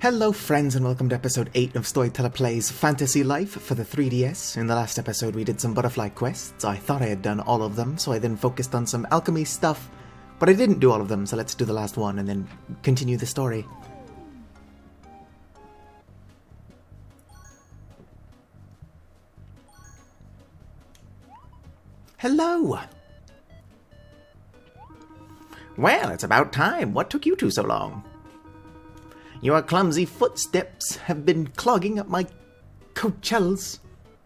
Hello friends and welcome to episode 8 of Storyteller Plays Fantasy Life for the 3DS. In the last episode we did some butterfly quests. I thought I had done all of them, so I then focused on some alchemy stuff, but I didn't do all of them, so let's do the last one and then continue the story. Hello! Well, it's about time. What took you two so long? Your clumsy footsteps have been clogging up my coachelles,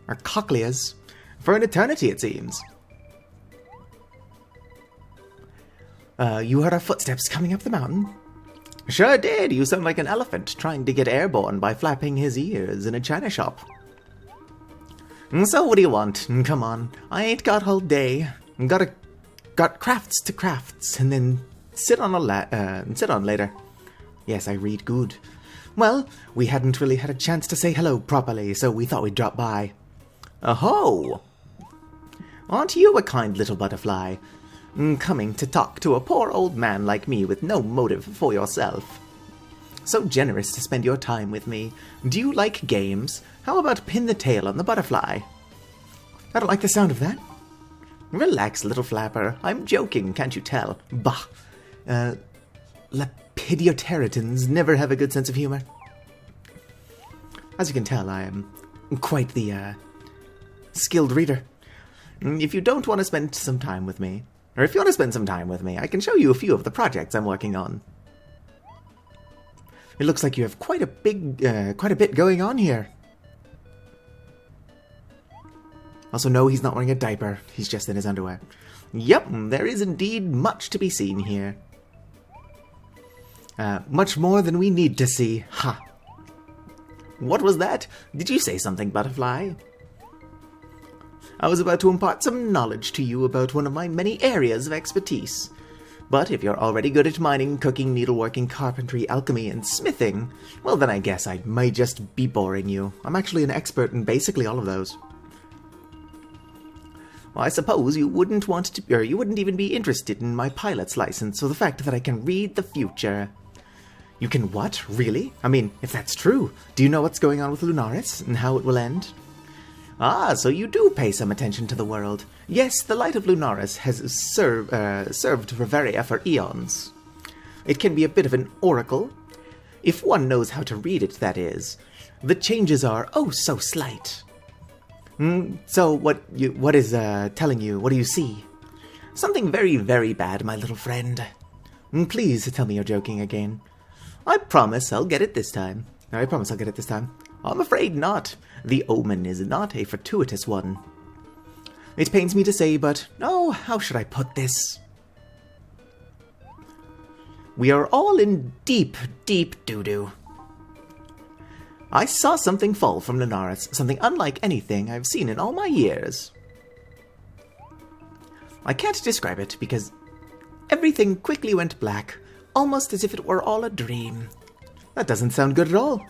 or cochleas, for an eternity, it seems. You heard our footsteps coming up the mountain? Sure did. You sound like an elephant trying to get airborne by flapping his ears in a china shop. So what do you want? Come on, I ain't got all day. Got crafts to crafts, and then sit on later. Yes, I read good. Well, we hadn't really had a chance to say hello properly, so we thought we'd drop by. Oh! Aren't you a kind little butterfly? Coming to talk to a poor old man like me with no motive for yourself. So generous to spend your time with me. Do you like games? How about pin the tail on the butterfly? I don't like the sound of that. Relax, little flapper. I'm joking, can't you tell? Bah! Lepidioteratans never have a good sense of humor. As you can tell, I am quite the, skilled reader. If you don't want to spend some time with me, or if you want to spend some time with me, I can show you a few of the projects I'm working on. It looks like you have quite a bit going on here. Also, no, he's not wearing a diaper. He's just in his underwear. Yep, there is indeed much to be seen here. Much more than we need to see. Ha! What was that? Did you say something, butterfly? I was about to impart some knowledge to you about one of my many areas of expertise. But if you're already good at mining, cooking, needleworking, carpentry, alchemy, and smithing, well then I guess I might just be boring you. I'm actually an expert in basically all of those. Well, I suppose you wouldn't want to, or you wouldn't even be interested in my pilot's license or the fact that I can read the future. You can what? Really? I mean, if that's true, do you know what's going on with Lunaris and how it will end? Ah, so you do pay some attention to the world. Yes, the light of Lunaris has served Reveria for eons. It can be a bit of an oracle. If one knows how to read it, that is. The changes are oh so slight. So what is telling you? What do you see? Something very, very bad, my little friend. Please tell me you're joking again. I promise I'll get it this time. I'm afraid not. The omen is not a fortuitous one. It pains me to say, but oh, how should I put this? We are all in deep, deep doo-doo. I saw something fall from Lunaris, something unlike anything I've seen in all my years. I can't describe it because everything quickly went black, almost as if it were all a dream. That doesn't sound good at all.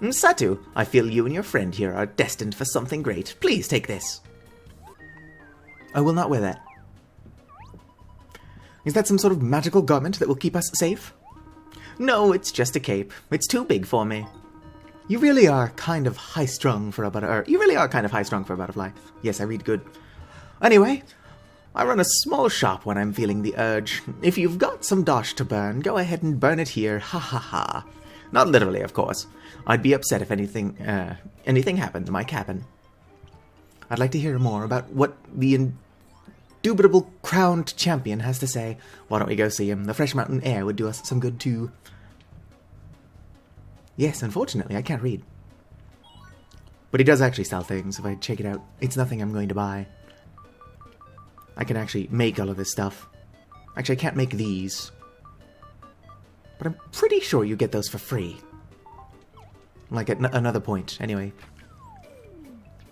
Satu, I feel you and your friend here are destined for something great. Please take this. I will not wear that. Is that some sort of magical garment that will keep us safe? No, it's just a cape. It's too big for me. You really are kind of high-strung for a butterfly. Yes, I read good. Anyway, I run a small shop when I'm feeling the urge. If you've got some dosh to burn, go ahead and burn it here. Ha ha ha. Not literally, of course. I'd be upset if anything happened to my cabin. I'd like to hear more about what the indubitable crowned champion has to say. Why don't we go see him? The fresh mountain air would do us some good too. Yes, unfortunately, I can't read. But he does actually sell things, if I check it out. It's nothing I'm going to buy. I can actually make all of this stuff. Actually, I can't make these. But I'm pretty sure you get those for free. Like at another point, anyway.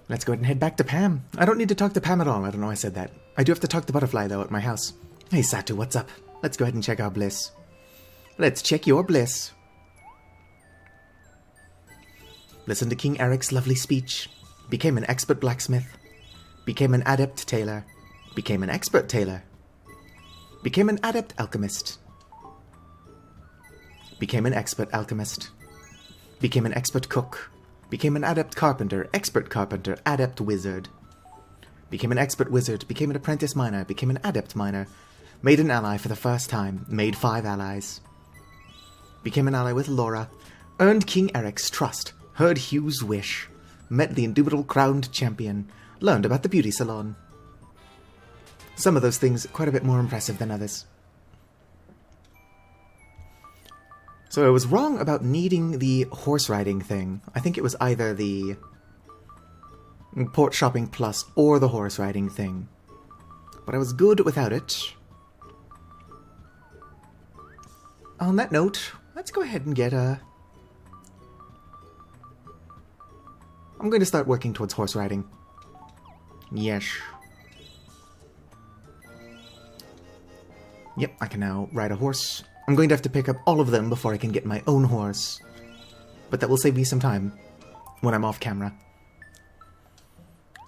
Let's go ahead and head back to Pam. I don't need to talk to Pam at all. I don't know why I said that. I do have to talk to Butterfly, though, at my house. Hey, Satu, what's up? Let's go ahead and check our Bliss. Let's check your Bliss. Listen to King Eric's lovely speech. Became an expert blacksmith. Became an adept tailor. Became an expert tailor. Became an adept alchemist. Became an expert alchemist. Became an expert cook. Became an adept carpenter, adept wizard. Became an expert wizard, became an apprentice miner, became an adept miner. Made an ally for the first time, made 5 allies. Became an ally with Laura. Earned King Eric's trust, heard Hugh's wish. Met the indubitable crowned champion. Learned about the beauty salon. Some of those things quite a bit more impressive than others. So I was wrong about needing the horse riding thing. I think it was either the Port Shopping Plus or the horse riding thing. But I was good without it. On that note, let's go ahead and get a... I'm going to start working towards horse riding. Yes. Yep, I can now ride a horse. I'm going to have to pick up all of them before I can get my own horse. But that will save me some time when I'm off camera.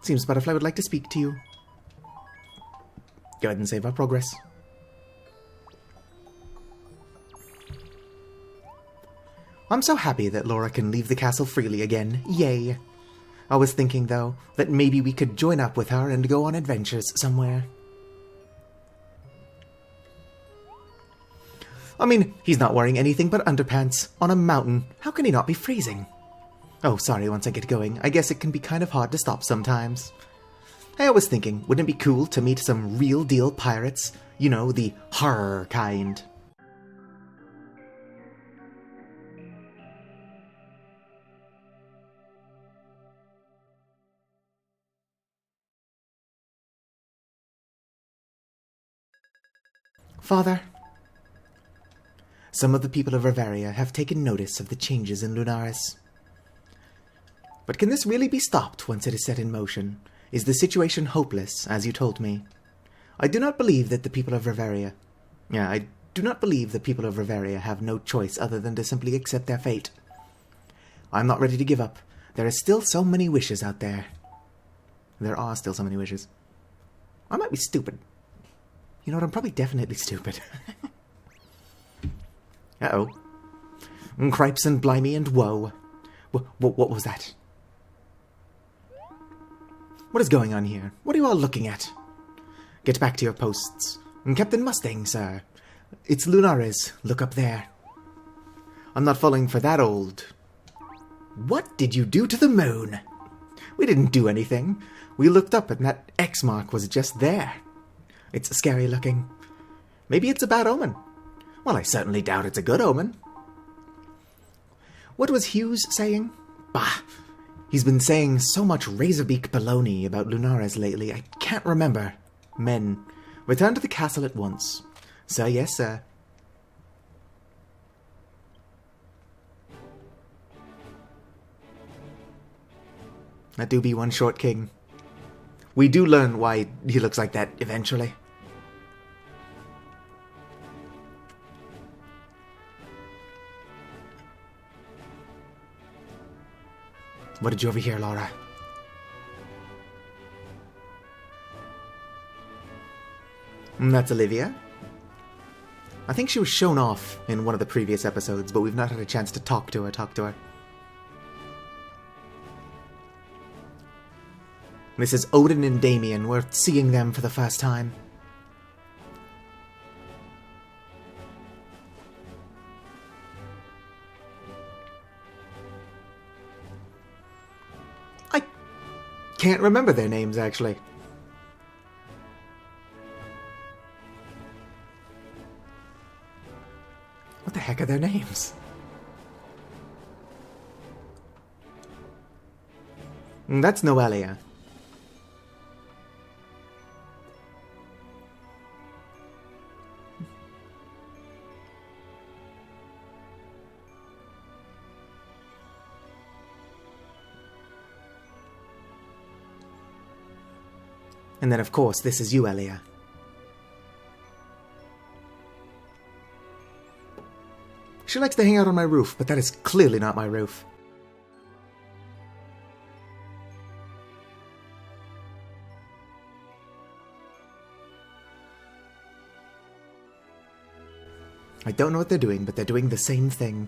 Seems Butterfly would like to speak to you. Go ahead and save our progress. I'm so happy that Laura can leave the castle freely again. Yay! I was thinking, though, that maybe we could join up with her and go on adventures somewhere. I mean, he's not wearing anything but underpants on a mountain. How can he not be freezing? Oh, sorry, once I get going, I guess it can be kind of hard to stop sometimes. I was thinking, wouldn't it be cool to meet some real-deal pirates? You know, the horror kind. Father, some of the people of Riveria have taken notice of the changes in Lunaris. But can this really be stopped once it is set in motion? Is the situation hopeless, as you told me? I do not believe that the people of Riveria... I do not believe the people of Riveria have no choice other than to simply accept their fate. I'm not ready to give up. There are still so many wishes out there. There are still so many wishes. I might be stupid. You know what, I'm probably definitely stupid. Uh-oh. Cripes and blimey and woe. What was that? What is going on here? What are you all looking at? Get back to your posts. Captain Mustang, sir. It's Lunaris. Look up there. I'm not falling for that old... What did you do to the moon? We didn't do anything. We looked up and that X mark was just there. It's scary looking. Maybe it's a bad omen. Well, I certainly doubt it's a good omen. What was Hughes saying? Bah! He's been saying so much razorbeak baloney about Lunaris lately, I can't remember. Men, return to the castle at once. Sir, yes, sir. That do be one short king. We do learn why he looks like that eventually. What did you overhear, Laura? That's Olivia. I think she was shown off in one of the previous episodes, but we've not had a chance to talk to her. This is Odin and Damien. We're seeing them for the first time. I can't remember their names, actually. What the heck are their names? That's Noelia. And then, of course, this is you, Elia. She likes to hang out on my roof, but that is clearly not my roof. I don't know what they're doing, but they're doing the same thing.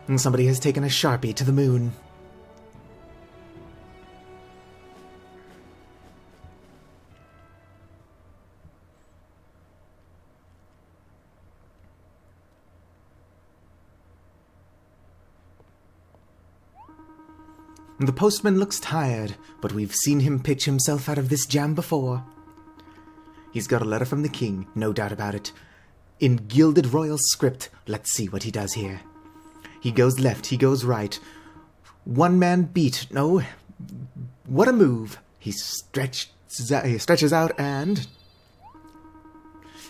And somebody has taken a Sharpie to the moon. The postman looks tired, but we've seen him pitch himself out of this jam before. He's got a letter from the king, no doubt about it. In gilded royal script, let's see what he does here. He goes left, he goes right. One man beat, no, what a move. He stretches out and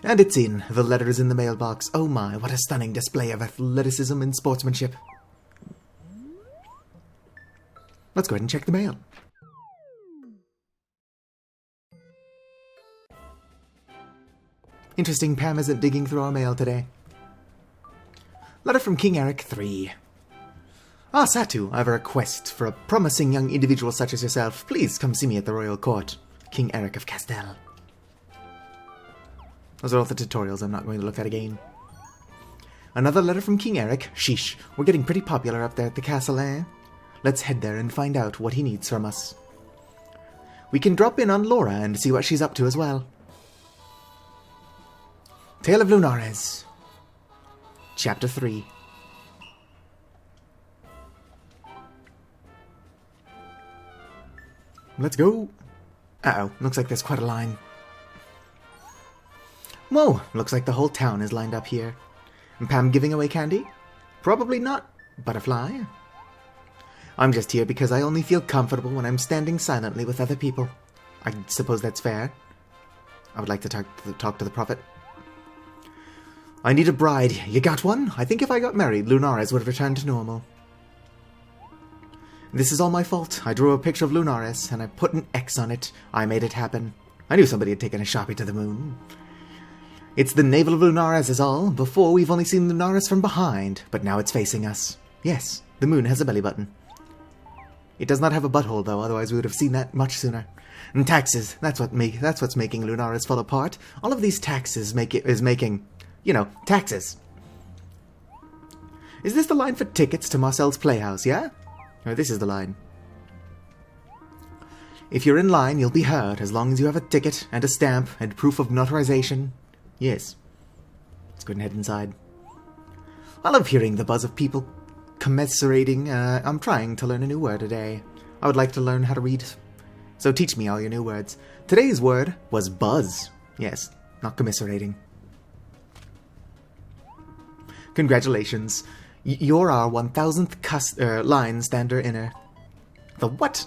it's in. The letter is in the mailbox. Oh my, what a stunning display of athleticism and sportsmanship. Let's go ahead and check the mail. Interesting, Pam isn't digging through our mail today. Letter from King Eric III. Ah, Satu, I have a request for a promising young individual such as yourself. Please come see me at the royal court. King Eric of Castell. Those are all the tutorials I'm not going to look at again. Another letter from King Eric. Sheesh, we're getting pretty popular up there at the castle, eh? Let's head there and find out what he needs from us. We can drop in on Laura and see what she's up to as well. Tale of Lunares. Chapter 3. Let's go. Uh-oh, looks like there's quite a line. Whoa, looks like the whole town is lined up here. And Pam giving away candy? Probably not. Butterfly? I'm just here because I only feel comfortable when I'm standing silently with other people. I suppose that's fair. I would like to talk to the prophet. I need a bride. You got one? I think if I got married, Lunares would have returned to normal. This is all my fault. I drew a picture of Lunares, and I put an X on it. I made it happen. I knew somebody had taken a Sharpie to the moon. It's the navel of Lunares is all. Before, we've only seen Lunares from behind, but now it's facing us. Yes, the moon has a belly button. It does not have a butthole, though, otherwise we would have seen that much sooner. And taxes, that's what's making Lunares fall apart. All of these taxes is making, taxes. Is this the line for tickets to Marcel's Playhouse, yeah? Or this is the line. If you're in line, you'll be heard, as long as you have a ticket and a stamp and proof of notarization. Yes. Let's go ahead and head inside. I love hearing the buzz of people commiserating. I'm trying to learn a new word today. I would like to learn how to read. So teach me all your new words. Today's word was buzz. Yes, not commiserating. Congratulations. You're our 1000th line stander inner. The what?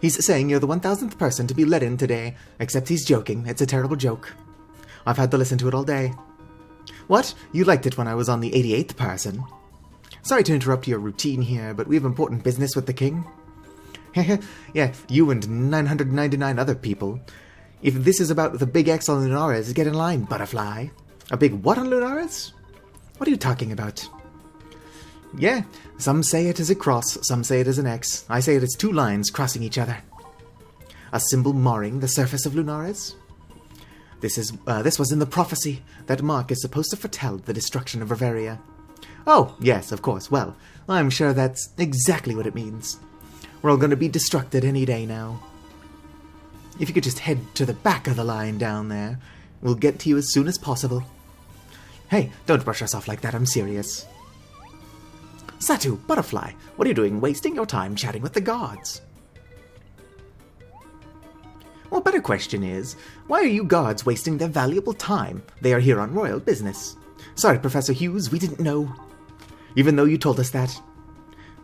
He's saying you're the 1000th person to be let in today, except he's joking. It's a terrible joke. I've had to listen to it all day. What? You liked it when I was on the 88th person? Sorry to interrupt your routine here, but we have important business with the king. Yeah, you and 999 other people. If this is about the big X on Lunares, get in line, butterfly. A big what on Lunares? What are you talking about? Yeah, some say it is a cross, some say it is an X. I say it is two lines crossing each other. A symbol marring the surface of Lunares? This was in the prophecy. That mark is supposed to foretell the destruction of Reveria. Oh, yes, of course. Well, I'm sure that's exactly what it means. We're all going to be destructed any day now. If you could just head to the back of the line down there, we'll get to you as soon as possible. Hey, don't brush us off like that, I'm serious. Satu, Butterfly, what are you doing wasting your time chatting with the gods? Well, better question is, why are you guards wasting their valuable time? They are here on royal business. Sorry, Professor Hughes, we didn't know. Even though you told us that.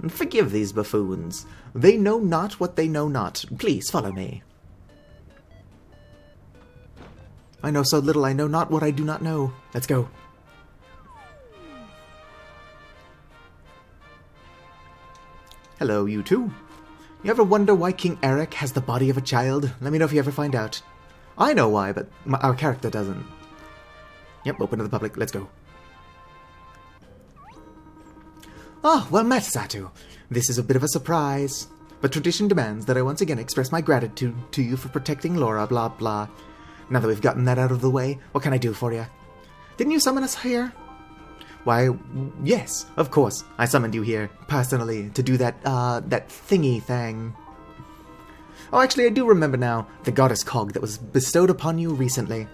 Forgive these buffoons. They know not what they know not. Please follow me. I know so little, I know not what I do not know. Let's go. Hello, you two. You ever wonder why King Eric has the body of a child? Let me know if you ever find out. I know why, but our character doesn't. Yep, open to the public. Let's go. Ah, well met, Satu. This is a bit of a surprise. but tradition demands that I once again express my gratitude to you for protecting Laura, blah blah. Now that we've gotten that out of the way, what can I do for you? Didn't you summon us here? Why, yes, of course, I summoned you here, personally, to do that thingy thing. Oh, actually, I do remember now, the goddess cog that was bestowed upon you recently.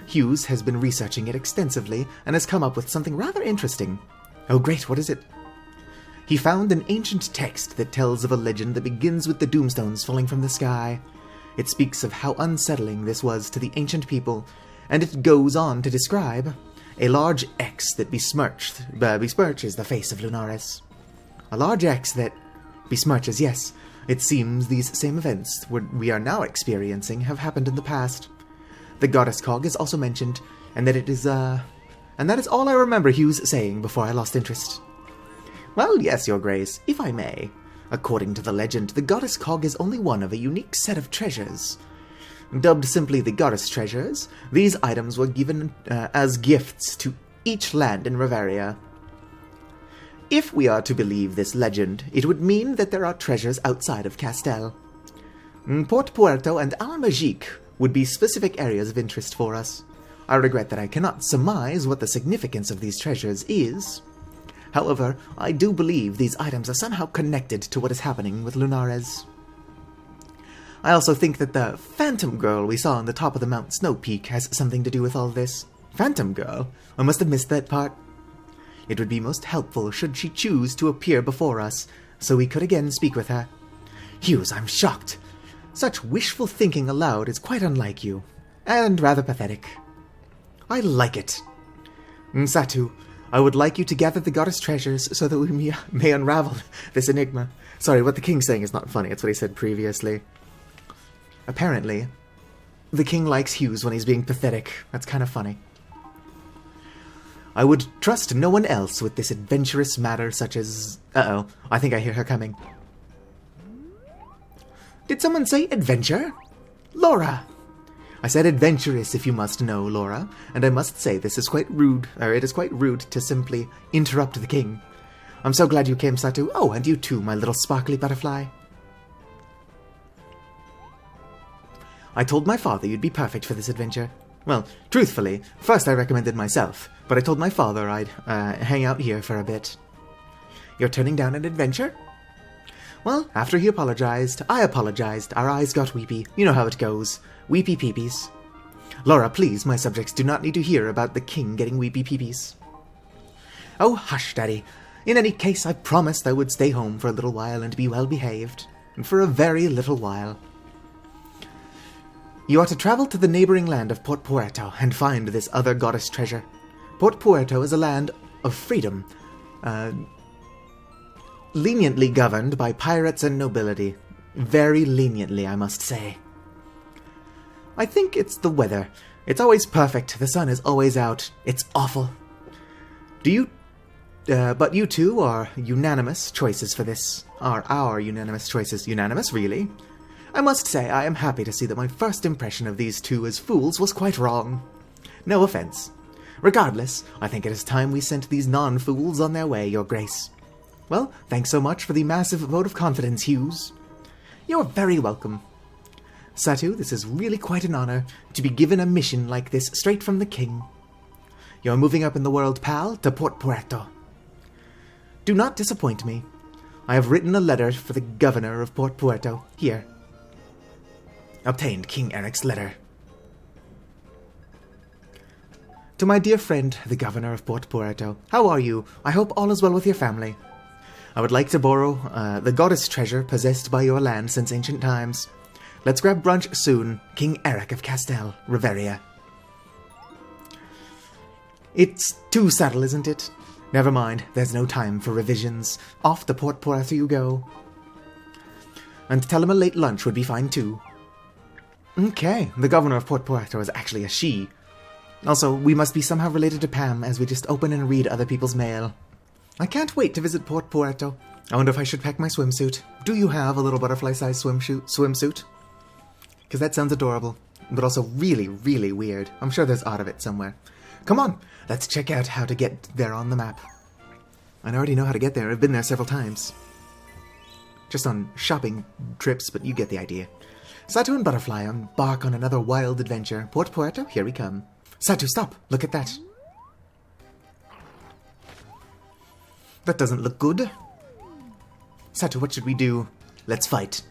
Hughes has been researching it extensively, and has come up with something rather interesting. Oh great, what is it? He found an ancient text that tells of a legend that begins with the doomstones falling from the sky. It speaks of how unsettling this was to the ancient people, and it goes on to describe a large X that besmirches the face of Lunaris. A large X that besmirches, yes. It seems these same events we are now experiencing have happened in the past. The goddess cog is also mentioned, and that is all I remember Hughes saying before I lost interest. Well, yes, Your Grace, if I may. According to the legend, the goddess cog is only one of a unique set of treasures. Dubbed simply the goddess treasures, these items were given as gifts to each land in Riveria. If we are to believe this legend, it would mean that there are treasures outside of Castel. Port Puerto and Almagique would be specific areas of interest for us. I regret that I cannot surmise what the significance of these treasures is. However, I do believe these items are somehow connected to what is happening with Lunares. I also think that the Phantom Girl we saw on the top of the Mount Snow Peak has something to do with all this. Phantom Girl? I must have missed that part. It would be most helpful should she choose to appear before us, so we could again speak with her. Hughes, I'm shocked. Such wishful thinking aloud is quite unlike you, and rather pathetic. I like it. Satu, I would like you to gather the goddess treasures so that we may unravel this enigma. Sorry, what the king's saying is not funny. It's what he said previously. Apparently, the king likes Hughes when he's being pathetic. That's kind of funny. I would trust no one else with this adventurous matter such as... Uh-oh, I think I hear her coming. Did someone say adventure? Laura! I said adventurous, if you must know, Laura, and I must say this is quite rude, or it is quite rude to simply interrupt the king. I'm so glad you came, Satu. Oh, and you too, my little sparkly butterfly. I told my father you'd be perfect for this adventure. Well, truthfully, first I recommended myself, but I told my father I'd hang out here for a bit. You're turning down an adventure? Well, after he apologized, I apologized, our eyes got weepy. You know how it goes. Weepy peepees. Laura, please, my subjects do not need to hear about the king getting weepy peepees. Oh, hush, Daddy. In any case, I promised I would stay home for a little while and be well behaved. And for a very little while. You are to travel to the neighboring land of Port Puerto and find this other goddess treasure. Port Puerto is a land of freedom, leniently governed by pirates and nobility. Very leniently, I must say. I think it's the weather. It's always perfect. The sun is always out. It's awful. But you two are unanimous choices for this. Are our unanimous choices. Unanimous, really? I must say I am happy to see that my first impression of these two as fools was quite wrong. No offense. Regardless, I think it is time we sent these non-fools on their way, Your Grace. Well, thanks so much for the massive vote of confidence, Hughes. You're very welcome. Satu, this is really quite an honor to be given a mission like this straight from the king. You're moving up in the world, pal, to Port Puerto. Do not disappoint me. I have written a letter for the governor of Port Puerto. Here. Obtained King Eric's letter. To my dear friend, the governor of Port Puerto. How are you? I hope all is well with your family. I would like to borrow the goddess treasure possessed by your land since ancient times. Let's grab brunch soon. King Eric of Castel, Riveria. It's too subtle, isn't it? Never mind, there's no time for revisions. Off to Port Puerto you go. And tell him a late lunch would be fine too. Okay, the governor of Port Puerto is actually a she. Also, we must be somehow related to Pam as we just open and read other people's mail. I can't wait to visit Port Puerto. I wonder if I should pack my swimsuit. Do you have a little butterfly-sized swimsuit? Because that sounds adorable, but also really, really weird. I'm sure there's art of it somewhere. Come on, let's check out how to get there on the map. I already know how to get there. I've been there several times. just on shopping trips, but you get the idea. Satu and Butterfly embark on another wild adventure. Port Puerto, here we come. Satu, stop! Look at that. That doesn't look good. Satu, what should we do? Let's fight.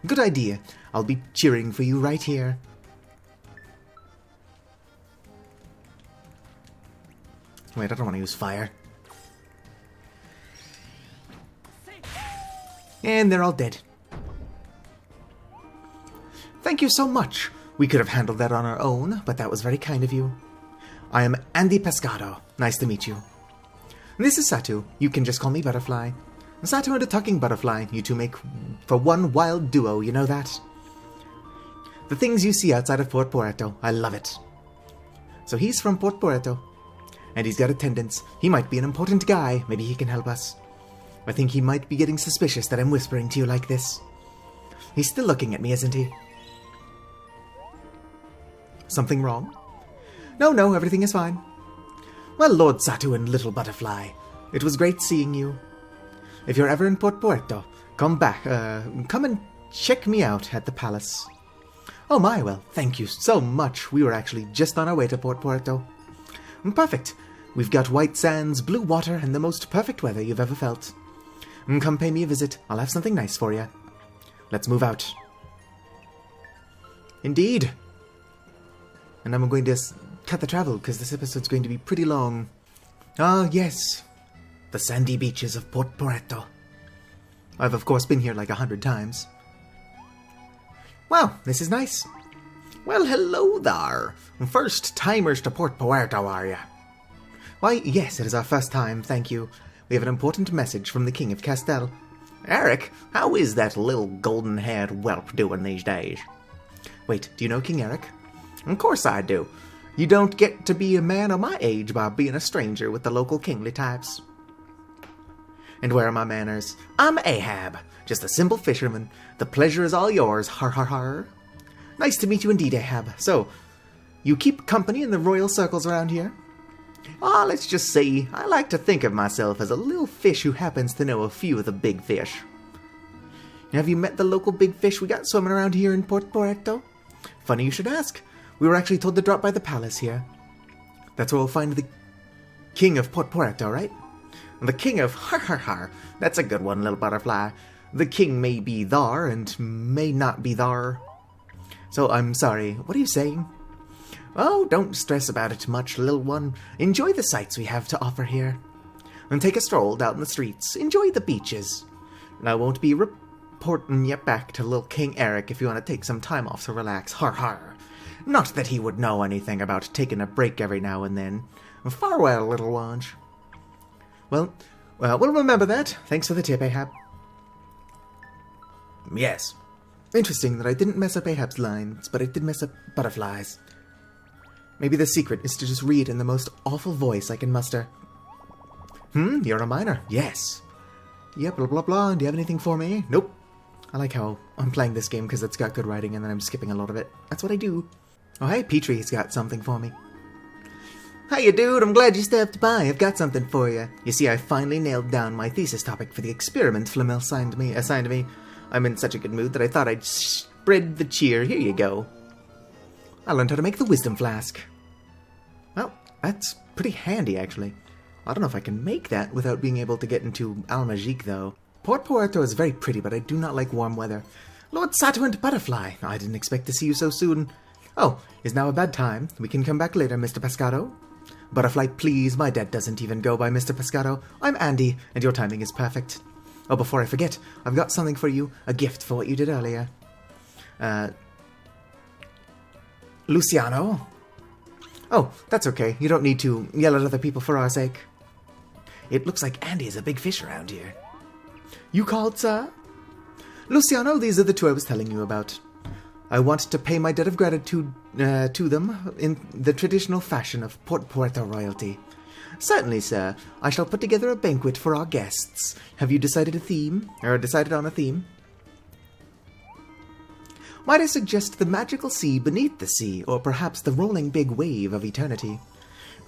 Good idea. I'll be cheering for you right here. Wait, I don't want to use fire. And they're all dead. Thank you so much. We could have handled that on our own, but that was very kind of you. I am Andy Pescado. Nice to meet you. This is Satu. You can just call me Butterfly. Satu and a talking butterfly. You two make for one wild duo, you know that? The things you see outside of Port Puerto, I love it. So he's from Port Puerto. And he's got attendants. He might be an important guy. Maybe he can help us. I think he might be getting suspicious that I'm whispering to you like this. He's still looking at me, isn't he? Something wrong? No, everything is fine. Well, Lord Satu and Little Butterfly, it was great seeing you. If you're ever in Port Puerto, come and check me out at the palace. Oh my, well, thank you so much. We were actually just on our way to Port Puerto. Perfect. We've got white sands, blue water, and the most perfect weather you've ever felt. Come pay me a visit. I'll have something nice for you. Let's move out. Indeed. And I'm going to cut the travel, because this episode's going to be pretty long. Ah, yes. The sandy beaches of Port Puerto. I've, of course, been here like 100 times. Wow, this is nice. Well, hello there. First timers to Port Puerto, are you? Why, yes, it is our first time, thank you. We have an important message from the King of Castel. Eric, how is that little golden-haired whelp doing these days? Wait, do you know King Eric? Of course I do. You don't get to be a man of my age by being a stranger with the local kingly types. And where are my manners? I'm Ahab, just a simple fisherman. The pleasure is all yours, har har har. Nice to meet you indeed, Ahab. So, you keep company in the royal circles around here? Ah, let's just say, I like to think of myself as a little fish who happens to know a few of the big fish. Have you met the local big fish we got swimming around here in Port Puerto? Funny you should ask. We were actually told to drop by the palace here. That's where we'll find the King of Port Puerto, right? The King of Har Har Har. That's a good one, little butterfly. The king may be thar and may not be thar. So, I'm sorry, what are you saying? Oh, don't stress about it much, little one. Enjoy the sights we have to offer here. And take a stroll down the streets. Enjoy the beaches. And I won't be reporting you back to little King Eric if you want to take some time off to relax. Har har. Not that he would know anything about taking a break every now and then. Farewell, little one. Well, we'll remember that. Thanks for the tip, Ahab. Yes. Interesting that I didn't mess up Ahab's lines, but I did mess up Butterfly's. Maybe the secret is to just read in the most awful voice I can muster. You're a miner? Yes. Yep, blah blah blah. Do you have anything for me? Nope. I like how I'm playing this game because it's got good writing and then I'm skipping a lot of it. That's what I do. Oh hey, Petrie's got something for me. Hiya dude, I'm glad you stopped by. I've got something for you. You see, I finally nailed down my thesis topic for the experiment Flamel assigned me. I'm in such a good mood that I thought I'd spread the cheer. Here you go. I learned how to make the wisdom flask. Well, that's pretty handy, actually. I don't know if I can make that without being able to get into Almagique, though. Port Puerto is very pretty, but I do not like warm weather. Lord Satu and Butterfly, I didn't expect to see you so soon. Oh, is now a bad time? We can come back later, Mr. Pescado. Butterfly, please, my dad doesn't even go by Mr. Pescado. I'm Andy, and your timing is perfect. Oh, before I forget, I've got something for you, a gift for what you did earlier. Luciano? Oh, that's okay. You don't need to yell at other people for our sake. It looks like Andy is a big fish around here. You called, sir? Luciano, these are the two I was telling you about. I want to pay my debt of gratitude to them in the traditional fashion of Port Puerto royalty. Certainly, sir. I shall put together a banquet for our guests. Have you decided on a theme? Might I suggest the magical sea beneath the sea, or perhaps the rolling big wave of eternity?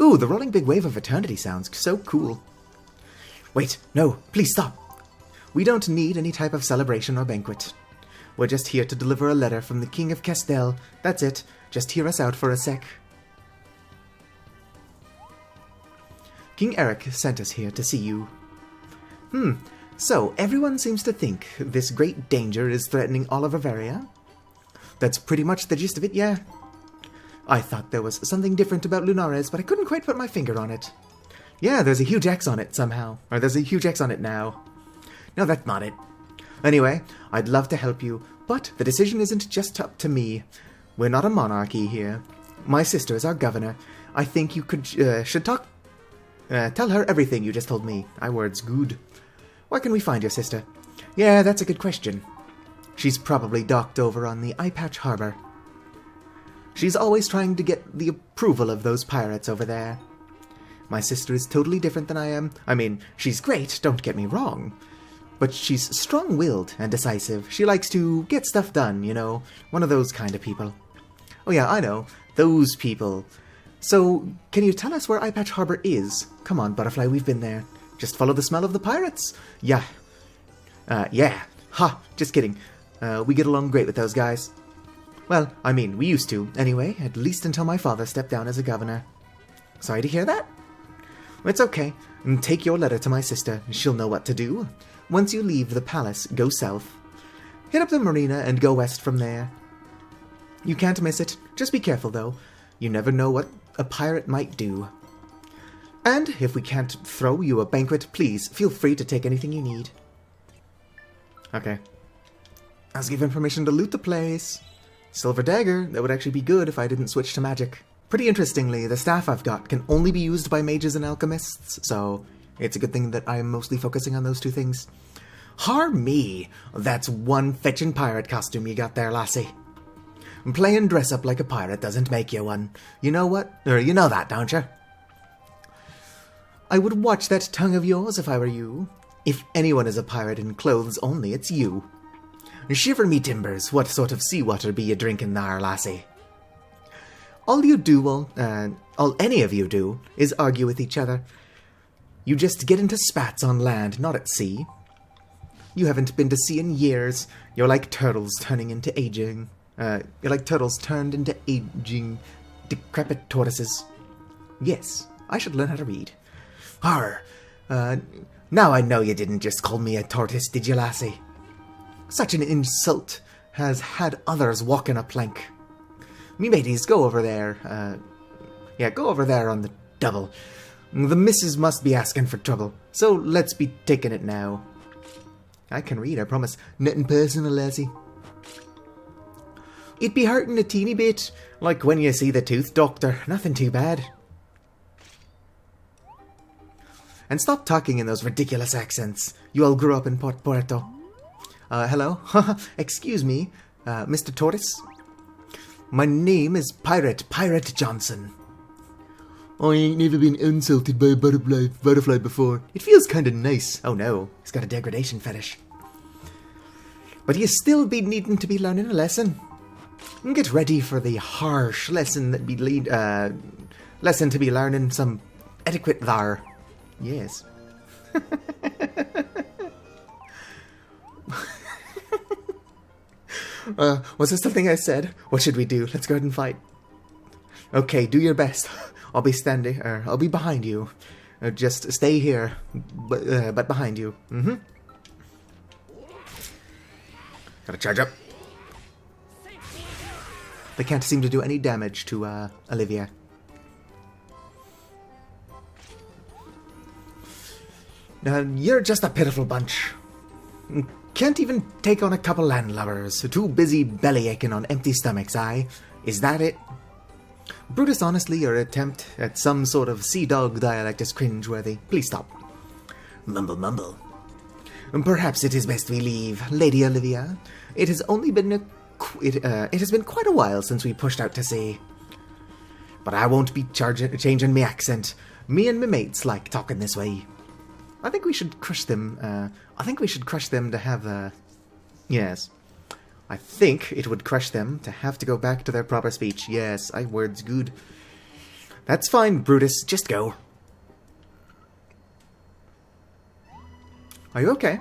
Ooh, the rolling big wave of eternity sounds so cool. Wait, no, please stop. We don't need any type of celebration or banquet. We're just here to deliver a letter from the King of Castel. That's it. Just hear us out for a sec. King Eric sent us here to see you. So everyone seems to think this great danger is threatening all of Bavaria? That's pretty much the gist of it, yeah. I thought there was something different about Lunares, but I couldn't quite put my finger on it. Yeah, there's a huge X on it somehow. Or there's a huge X on it now. No, that's not it. Anyway, I'd love to help you, but the decision isn't just up to me. We're not a monarchy here. My sister is our governor. I think you should tell her everything you just told me. My word's good. Where can we find your sister? Yeah, that's a good question. She's probably docked over on the Eye Patch Harbor. She's always trying to get the approval of those pirates over there. My sister is totally different than I am. I mean, she's great, don't get me wrong. But she's strong-willed and decisive. She likes to get stuff done, you know. One of those kind of people. Oh yeah, I know. Those people. So, can you tell us where Eye Patch Harbor is? Come on, Butterfly, we've been there. Just follow the smell of the pirates. Yeah. Yeah. Ha, just kidding. We get along great with those guys. Well, I mean, we used to, anyway, at least until my father stepped down as a governor. Sorry to hear that. It's okay. Take your letter to my sister. She'll know what to do. Once you leave the palace, go south. Hit up the marina and go west from there. You can't miss it. Just be careful, though. You never know what a pirate might do. And if we can't throw you a banquet, please feel free to take anything you need. Okay. I was given permission to loot the place. Silver dagger. That would actually be good if I didn't switch to magic. Pretty interestingly, the staff I've got can only be used by mages and alchemists, so it's a good thing that I'm mostly focusing on those two things. Harm me! That's one fetching pirate costume you got there, lassie. Playing dress up like a pirate doesn't make you one. You know what? Or you know that, don't you? I would watch that tongue of yours if I were you. If anyone is a pirate in clothes only, it's you. Shiver me timbers, what sort of seawater be you drinking there, lassie? All any of you do, is argue with each other. You just get into spats on land, not at sea. You haven't been to sea in years. You're like turtles turning into aging. You're like turtles turned into aging, decrepit tortoises. Yes, I should learn how to read. Arr! Now I know you didn't just call me a tortoise, did you, lassie? Such an insult has had others walking a plank. Me mateys, go over there. Go over there on the double. The missus must be asking for trouble, so let's be taking it now. I can read, I promise. Nothing personal, lassie. It be hurting a teeny bit, like when you see the tooth doctor. Nothing too bad. And stop talking in those ridiculous accents. You all grew up in Port Puerto. Hello? Excuse me, Mr. Tortoise? My name is Pirate Johnson. I ain't never been insulted by a butterfly before. It feels kinda nice. Oh no, he's got a degradation fetish. But you still be needing to be learning a lesson. Get ready for the harsh lesson that be lesson to be learning some etiquette there. Yes. Was this the thing I said? What should we do? Let's go ahead and fight. Okay, do your best. I'll be I'll be behind you. Just stay here, but behind you. Gotta charge up. They can't seem to do any damage to, Olivia. You're just a pitiful bunch. Can't even take on a couple landlubbers. Too busy belly-aching on empty stomachs, aye? Is that it? Brutus, honestly, your attempt at some sort of sea dog dialect is cringeworthy. Please stop. Mumble, mumble. Perhaps it is best we leave, Lady Olivia. It has only been it has been quite a while since we pushed out to sea. But I won't be changing me accent. Me and me mates like talking this way. I think we should crush them. I think we should crush them to have, yes. I think it would crush them to have to go back to their proper speech. Yes, word's good. That's fine, Brutus. Just go. Are you okay?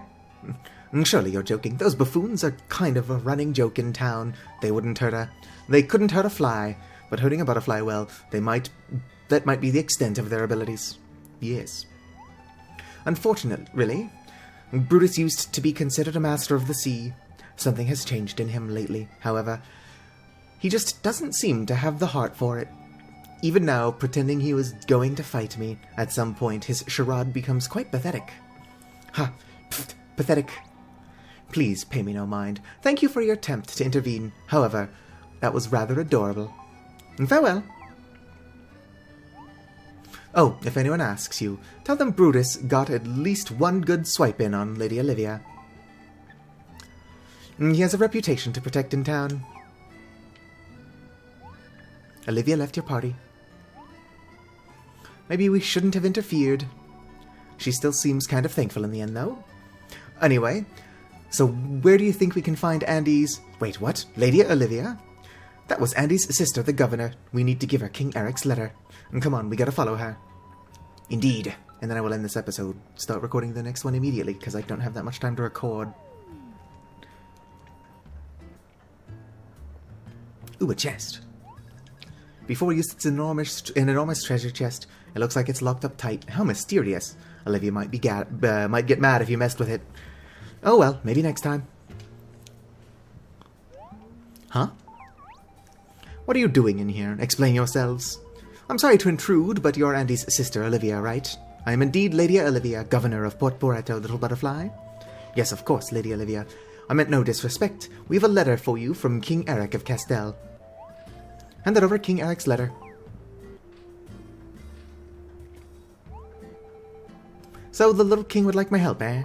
Surely you're joking. Those buffoons are kind of a running joke in town. They couldn't hurt a fly, but hurting a butterfly, well, that might be the extent of their abilities. Yes. Unfortunate, really. Brutus used to be considered a master of the sea. Something has changed in him lately, however. He just doesn't seem to have the heart for it. Even now, pretending he was going to fight me, at some point his charade becomes quite pathetic. Pathetic. Please pay me no mind. Thank you for your attempt to intervene. However, that was rather adorable. And farewell. Oh, if anyone asks you, tell them Brutus got at least one good swipe in on Lady Olivia. He has a reputation to protect in town. Olivia left your party. Maybe we shouldn't have interfered. She still seems kind of thankful in the end, though. Anyway, so where do you think we can find Andy's... Wait, what? Lady Olivia? That was Andy's sister, the governor. We need to give her King Eric's letter. And come on, we gotta follow her. Indeed. And then I will end this episode. Start recording the next one immediately, because I don't have that much time to record. Ooh, a chest. Before we use its enormous treasure chest, it looks like it's locked up tight. How mysterious. Olivia might get mad if you messed with it. Oh well, maybe next time. Huh? What are you doing in here? Explain yourselves. I'm sorry to intrude, but you're Andy's sister, Olivia, right? I am indeed Lady Olivia, governor of Port Puerto, little butterfly. Yes, of course, Lady Olivia. I meant no disrespect. We have a letter for you from King Eric of Castell. Hand that over, King Eric's letter. So the little king would like my help, eh?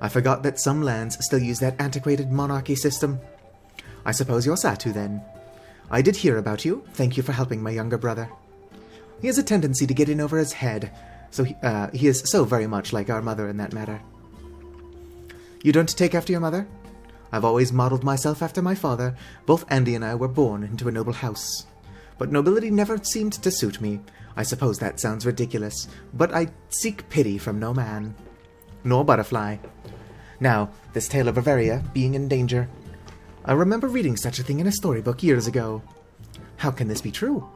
I forgot that some lands still use that antiquated monarchy system. I suppose you're Satu, then. I did hear about you. Thank you for helping my younger brother. He has a tendency to get in over his head, so he is so very much like our mother in that matter. You don't take after your mother? I've always modeled myself after my father. Both Andy and I were born into a noble house. But nobility never seemed to suit me. I suppose that sounds ridiculous, but I seek pity from no man. Nor butterfly. Now, this tale of Bavaria being in danger. I remember reading such a thing in a storybook years ago. How can this be true?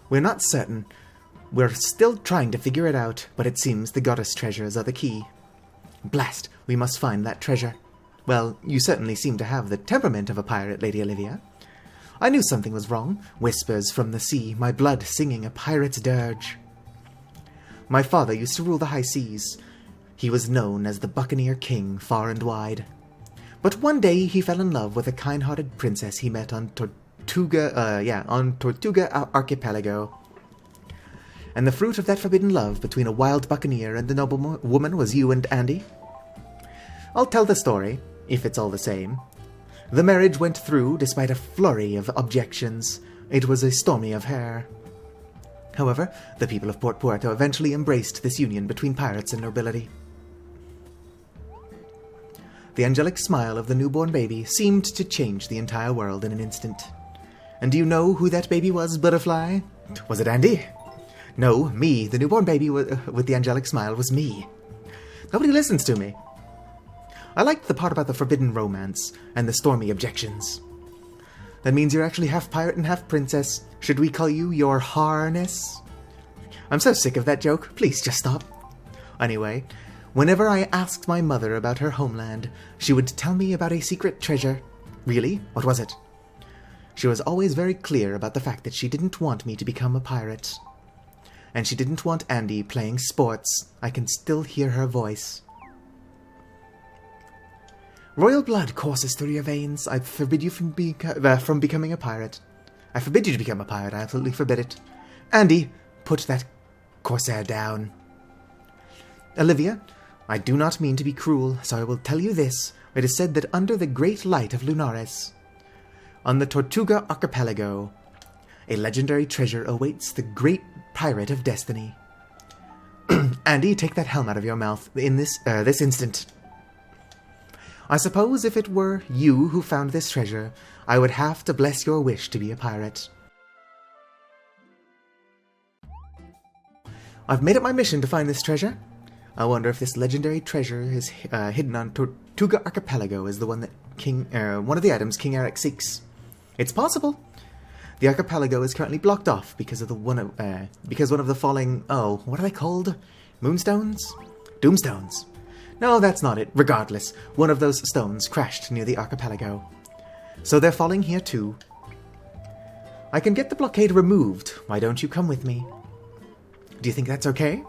We're not certain. We're still trying to figure it out, but it seems the goddess treasures are the key. Blast, we must find that treasure. Well, you certainly seem to have the temperament of a pirate, Lady Olivia. I knew something was wrong. Whispers from the sea, my blood singing a pirate's dirge. My father used to rule the high seas. He was known as the Buccaneer King far and wide. But one day he fell in love with a kind-hearted princess he met on Tortuga Archipelago. And the fruit of that forbidden love between a wild buccaneer and the noble woman was you and Andy. I'll tell the story, if it's all the same. The marriage went through despite a flurry of objections. It was a stormy affair. However, the people of Port Puerto eventually embraced this union between pirates and nobility. The angelic smile of the newborn baby seemed to change the entire world in an instant. And do you know who that baby was, Butterfly? Was it Andy? No, me. The newborn baby with the angelic smile was me. Nobody listens to me. I liked the part about the forbidden romance and the stormy objections. That means you're actually half pirate and half princess. Should we call you your harness? I'm so sick of that joke. Please just stop. Anyway, whenever I asked my mother about her homeland, she would tell me about a secret treasure. Really? What was it? She was always very clear about the fact that she didn't want me to become a pirate. And she didn't want Andy playing sports. I can still hear her voice. Royal blood courses through your veins. I forbid you from becoming a pirate. I forbid you to become a pirate. I absolutely forbid it. Andy, put that corsair down. Olivia, I do not mean to be cruel, so I will tell you this. It is said that under the great light of Lunaris, on the Tortuga Archipelago, a legendary treasure awaits the great pirate of destiny. Andy, take that helm out of your mouth in this instant. I suppose if it were you who found this treasure, I would have to bless your wish to be a pirate. I've made it my mission to find this treasure. I wonder if this legendary treasure is hidden on Tortuga Archipelago is the one that one of the items King Eric seeks. It's possible. The archipelago is currently blocked off because of one of the falling, what are they called? Moonstones? Doomstones. No, that's not it. Regardless, one of those stones crashed near the archipelago. So they're falling here too. I can get the blockade removed. Why don't you come with me? Do you think that's okay?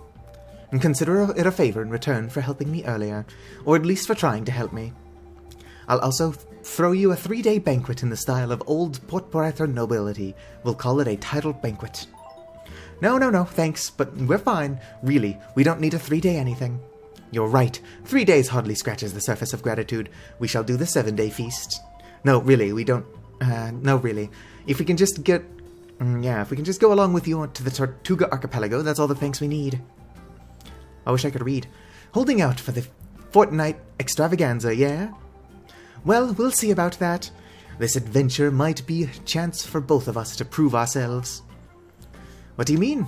And consider it a favor in return for helping me earlier, or at least for trying to help me. I'll also throw you a 3-day banquet in the style of old Port Puerto nobility. We'll call it a titled banquet. No, thanks, but we're fine. Really, we don't need a 3-day anything. You're right. 3 days hardly scratches the surface of gratitude. We shall do the 7-day feast. No, really, we don't... no, really. If we can just get... if we can just go along with you to the Tortuga Archipelago, that's all the thanks we need. I wish I could read. Holding out for the fortnight extravaganza, yeah? Well, we'll see about that. This adventure might be a chance for both of us to prove ourselves. What do you mean?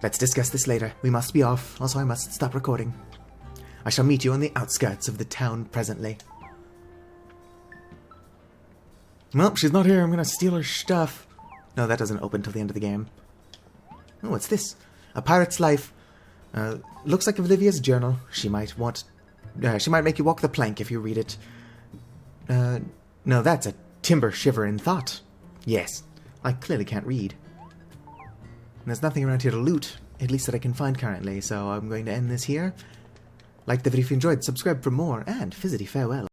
Let's discuss this later. We must be off. Also, I must stop recording. I shall meet you on the outskirts of the town presently. Well, she's not here. I'm going to steal her stuff. No, that doesn't open till the end of the game. Oh, what's this? A pirate's life. Looks like Olivia's journal. She might make you walk the plank if you read it. No, that's a timber shiver in thought. Yes, I clearly can't read. And there's nothing around here to loot, at least that I can find currently, so I'm going to end this here. Like the video if you enjoyed, subscribe for more, and fizzity farewell.